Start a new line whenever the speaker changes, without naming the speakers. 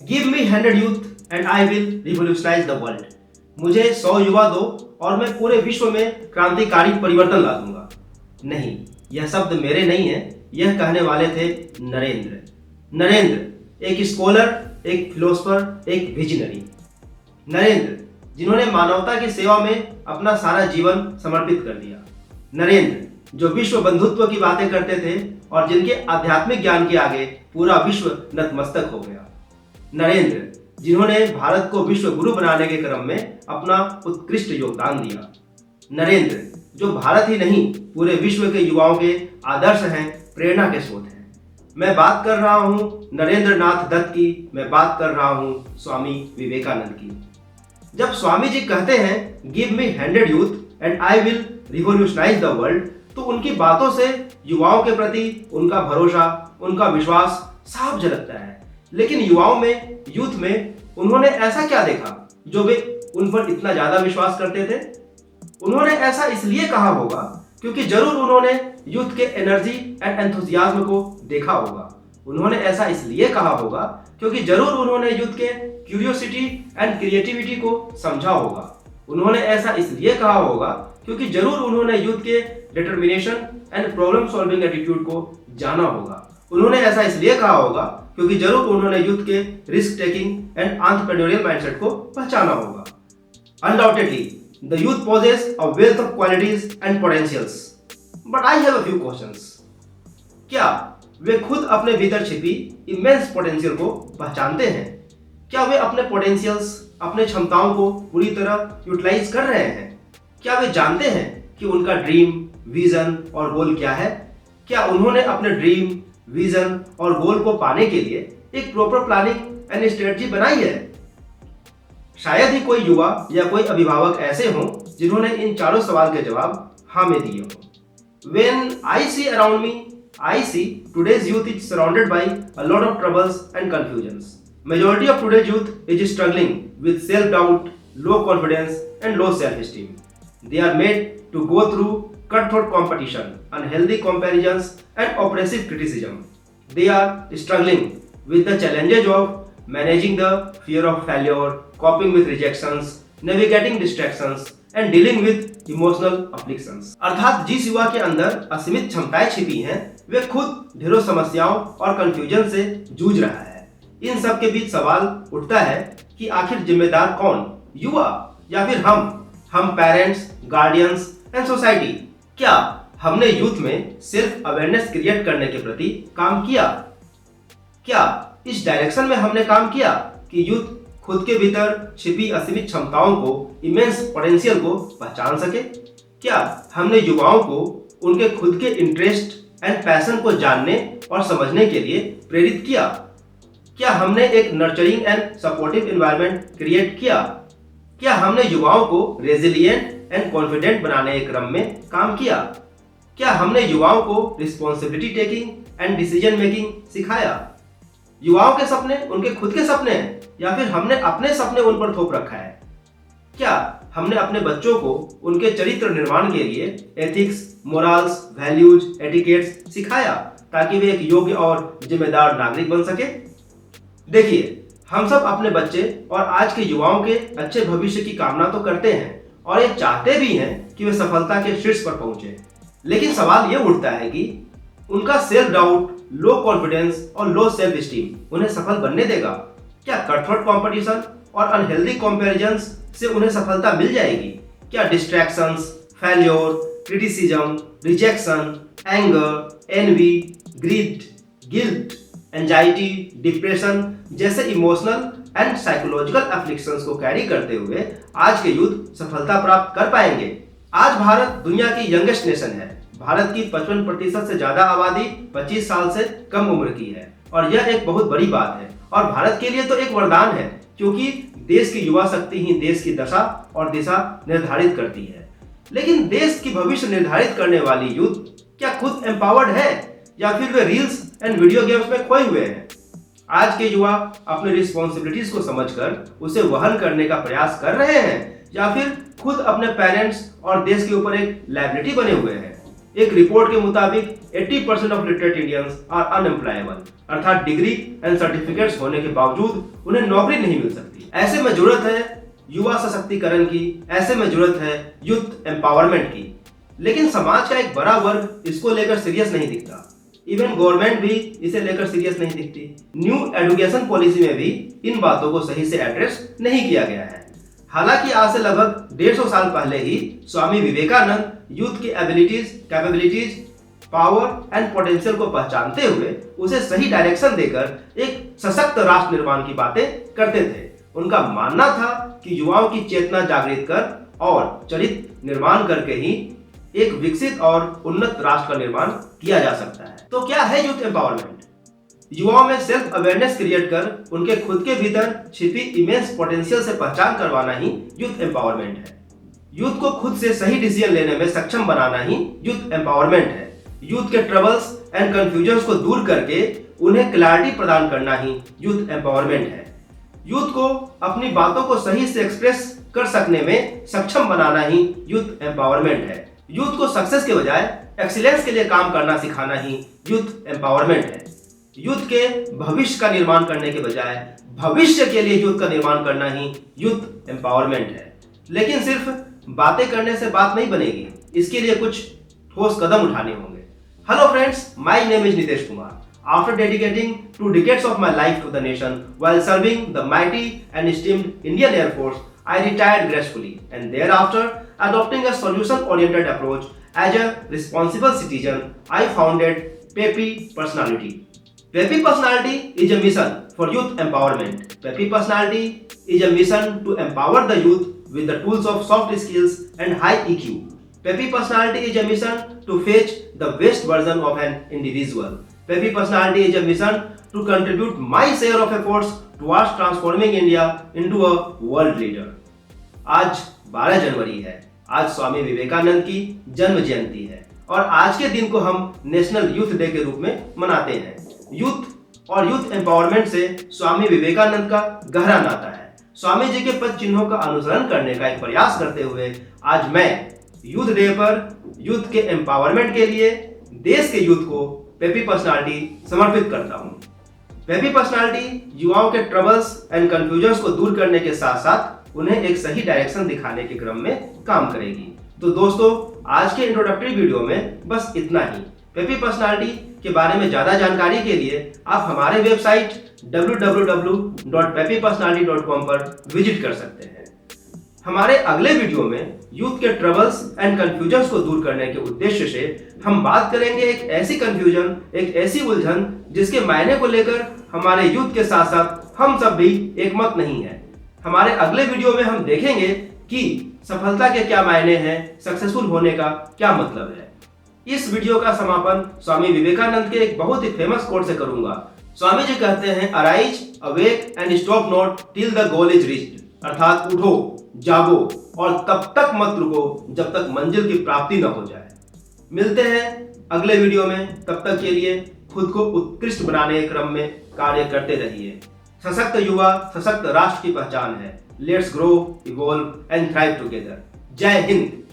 Give me 100 youth and I will revolutionise the world. मुझे 100 युवा दो और मैं पूरे विश्व में क्रांतिकारी परिवर्तन ला दूंगा। नहीं, यह शब्द मेरे नहीं है, यह कहने वाले थे नरेंद्र। नरेंद्र एक स्कॉलर, एक फिलोसफर, एक विजनरी। नरेंद्र जिन्होंने मानवता की सेवा में अपना सारा जीवन समर्पित कर दिया। नरेंद्र जो विश्व बंधुत्व की बातें करते थे और जिनके आध्यात्मिक ज्ञान के आगे पूरा विश्व नतमस्तक हो गया। नरेंद्र जिन्होंने भारत को विश्व गुरु बनाने के क्रम में अपना उत्कृष्ट योगदान दिया। नरेंद्र जो भारत ही नहीं पूरे विश्व के युवाओं के आदर्श हैं, प्रेरणा के स्रोत हैं। मैं बात कर रहा हूं नरेंद्र नाथ दत्त की, मैं बात कर रहा हूं स्वामी विवेकानंद की। जब स्वामी जी कहते हैं give me 100 youth and I will revolutionise the world, तो उनकी बातों से युवाओं के प्रति उनका भरोसा, उनका विश्वास साफ झलकता है। लेकिन युवाओं में, यूथ में उन्होंने ऐसा क्या देखा जो वे उन पर इतना ज्यादा विश्वास करते थे? उन्होंने ऐसा इसलिए कहा होगा क्योंकि जरूर उन्होंने यूथ के एनर्जी एंड एंथुसियाज्म को देखा होगा। उन्होंने ऐसा इसलिए कहा होगा क्योंकि जरूर उन्होंने यूथ के क्यूरियोसिटी एंड क्रिएटिविटी को समझा होगा। उन्होंने ऐसा इसलिए कहा होगा क्योंकि जरूर उन्होंने यूथ के determination and problem solving attitude को जाना होगा। उन्होंने ऐसा इसलिए कहा होगा क्योंकि जरूर उन्होंने यूथ के risk taking and entrepreneurial mindset को पहचाना होगा। Undoubtedly, the youth possess a wealth of qualities and potentials. But I have a few questions. क्या वे खुद अपने भीतर छिपी इमेंस पोटेंशियल को पहचानते हैं? क्या वे अपने पोटेंशियल्स, अपने क्षमताओं को पूरी तरह यूटिलाइज कर रहे हैं? क्या वे जानते हैं कि उनका ड्रीम, विजन और गोल क्या है? क्या उन्होंने अपने ड्रीम, विजन और गोल को पाने के लिए एक प्रॉपर प्लानिंग एंड स्ट्रेटजी बनाई है? शायद ही कोई युवा या कोई अभिभावक ऐसे हों जिन्होंने इन चारों सवाल के जवाब हाँ में दिए हों। When I see around me, I see today's youth is surrounded by a lot of troubles and confusions. Majority of today's youth is struggling with self-doubt, low confidence and low self-esteem. They are made to go through cutthroat competition, unhealthy comparisons and oppressive criticism. They are struggling with the challenges of managing the fear of failure, coping with rejections, navigating distractions and dealing with emotional afflictions. अर्थात जिस युवा के अंदर असीमित क्षमताएं छिपी हैं, वे खुद ढेरों समस्याओं और कंफ्यूजन से जूझ रहा है। इन सब के बीच सवाल उठता है कि आखिर जिम्मेदार कौन, युवा या फिर हम पेरेंट्स, गार्डियंस एंड सोसाइटी? क्या हमने यूथ में सेल्फ अवेयरनेस क्रिएट करने के प्रति काम किया? क्या इस डायरेक्शन में हमने काम किया कि यूथ खुद के भीतर छिपी असीमित क्षमताओं को, इमेंस पोटेंशियल को पहचान सके? क्या हमने युवाओं को उनके खुद के इंटरेस्ट एंड पैशन को जानने और समझने के लिए प्रेरित किया? क्या हमने एक nurturing and supportive environment create किया? क्या हमने युवाओं को रेजिलिएंट एंड कॉन्फिडेंट बनाने के क्रम में काम किया? क्या हमने युवाओं को responsibility taking and decision making सिखाया? युवाओं के सपने उनके खुद के सपने हैं या फिर हमने अपने सपने उन पर थोप रखा है? क्या हमने अपने बच्चों को उनके चरित्र निर्माण के लिए एथिक्स, मोरल्स, वैल्यूज, एटिकेट्स सिखाया ताकि वे एक योग्य और जिम्मेदार नागरिक बन सके? देखिए, हम सब अपने बच्चे और आज के युवाओं के अच्छे भविष्य की कामना तो करते हैं और ये चाहते भी हैं कि वे सफलता के शीर्ष पर पहुंचे। लेकिन सवाल ये उठता है कि उनका सेल्फ डाउट, लो कॉन्फिडेंस और लो सेल्फ स्टीम उन्हें सफल बनने देगा? क्या कटथ्रोट कंपटीशन और अनहेल्दी कंपैरिजंस से उन्हें सफलता मिल जाएगी? क्या distractions, failure, criticism, rejection, anger, envy, greed, guilt, anxiety, depression जैसे इमोशनल एंड साइकोलॉजिकल एफ्लिक्शंस को कैरी करते हुए आज के यूथ सफलता प्राप्त कर पाएंगे? आज भारत दुनिया की यंगेस्ट नेशन है। भारत की 55% से ज्यादा आबादी 25 साल से कम उम्र की है और यह एक बहुत बड़ी बात है और भारत के लिए तो एक वरदान है, क्योंकि देश की युवा शक्ति ही देश की दशा और दिशा निर्धारित करती है। लेकिन देश की भविष्य निर्धारित करने वाली यूथ क्या खुद एम्पावर्ड है या फिर वे रील्स एंड वीडियो गेम्स में खोए हुए हैं? आज के युवा अपनी रिस्पॉन्सिबिलिटीज को समझकर उसे वहन करने का प्रयास कर रहे हैं या फिर खुद अपने पेरेंट्स और देश के ऊपर एक लायबिलिटी बने हुए हैं? एक रिपोर्ट के मुताबिक 80% of literate Indians are unemployable, अर्थात डिग्री एंड सर्टिफिकेट्स होने के बावजूद उन्हें नौकरी नहीं मिल सकती। ऐसे में जरूरत है युवा सशक्तिकरण की, ऐसे में जरूरत है यूथ एम्पावरमेंट की। लेकिन समाज का एक बड़ा वर्ग इसको लेकर सीरियस नहीं दिखता। इवन गवर्नमेंट भी इसे लेकर सीरियस नहीं दिखती। न्यू एजुकेशन पॉलिसी में भी इन बातों को सही से एड्रेस नहीं किया गया है। हालांकि आज से लगभग 150 साल पहले ही स्वामी विवेकानंद यूथ की abilities, capabilities, power and potential को पहचानते हुए उसे सही डायरेक्शन देकर एक सशक्त राष्ट्र निर्माण की बातें करते थे। उनका मानना था कि युवाओं की चेतना जागृत कर और चरित्र निर्माण करके ही एक विकसित और उन्नत राष्ट्र का निर्माण किया जा सकता है। तो क्या है यूथ एम्पावरमेंट? युवाओं में सेल्फ अवेयरनेस क्रिएट कर उनके खुद के भीतर छिपी इमेंस पोटेंशियल से पहचान करवाना ही यूथ एम्पावरमेंट है। यूथ को खुद से सही डिसीजन लेने में सक्षम बनाना ही यूथ एम्पावरमेंट है। यूथ के ट्रबल्स एंड कंफ्यूजन्स को दूर करके उन्हें क्लैरिटी प्रदान करना ही यूथ एम्पावरमेंट है। यूथ को अपनी बातों को सही से एक्सप्रेस कर सकने में सक्षम बनाना ही यूथ एम्पावरमेंट है। यूथ को सक्सेस के बजाय एक्सीलेंस के लिए काम करना सिखाना ही यूथ एम्पावरमेंट है। यूथ के भविष्य का निर्माण करने के बजाय भविष्य के लिए यूथ का निर्माण करना ही यूथ एम्पावरमेंट है। लेकिन सिर्फ बातें करने से बात नहीं बनेगी, इसके लिए कुछ ठोस कदम उठाने होंगे। Hello friends, my name is Nitesh Kumar. After dedicating 2 decades of my life to the nation while serving the mighty and esteemed Indian Air Force, I retired gracefully and thereafter, adopting a solution-oriented approach as a responsible citizen, I founded Pepi Personality. Pepi Personality is a mission for youth empowerment. Pepi Personality is a mission to empower the youth with the tools of soft skills and high EQ. Pepi Personality is a mission to fetch the best version of an individual. Pepi Personality is a mission to contribute my share of efforts towards transforming India into a world leader. आज 12 जनवरी है। आज स्वामी विवेकानंद की जन्म जयंती है और आज के दिन को हम नेशनल यूथ डे के रूप में मनाते हैं। यूथ और यूथ एम्पावरमेंट से स्वामी विवेकानंद का गहरा नाता है। स्वामी जी के पद चिन्हों का अनुसरण करने का एक प्रयास करते हुए आज मैं यूथ डे पर यूथ के एम्पावरमेंट के लिए देश के यूथ को पेपी पर्सनालिटी समर्पित करता हूं। पेपी पर्सनालिटी युवाओं के ट्रबल्स एंड कंफ्यूजन्स को दूर करने के साथ साथ उन्हें एक सही डायरेक्शन दिखाने के क्रम में काम करेगी। तो दोस्तों, आज के इंट्रोडक्टरी वीडियो में बस इतना ही। पेपी पर्सनालिटी के बारे में ज्यादा जानकारी के लिए आप हमारे वेबसाइट www.pepipersonality.com पर विजिट कर सकते हैं। हमारे अगले वीडियो में यूथ के ट्रबल्स एंड कंफ्यूजन्स को दूर करने के उद्देश्य से हम बात करेंगे एक ऐसी कंफ्यूजन, एक ऐसी उलझन जिसके मायने को लेकर हमारे यूथ के साथ साथ हम सब भी एकमत नहीं है। हमारे अगले वीडियो में हम देखेंगे कि सफलता के क्या मायने हैं, सक्सेसफुल होने का क्या मतलब है। इस वीडियो का समापन स्वामी विवेकानंद के एक बहुत ही फेमस कोट से करूंगा। स्वामी जी कहते हैं, arise, awake and stop not till the goal is reached, अर्थात उठो, जागो और तब तक मत रुको जब तक मंजिल की प्राप्ति न हो जाए। मिलते हैं अगले वीडियो में, तब तक के लिए खुद को उत्कृष्ट बनाने के क्रम में कार्य करते रहिए। सशक्त युवा सशक्त राष्ट्र की पहचान है। Let's grow, evolve and thrive together. जय हिंद।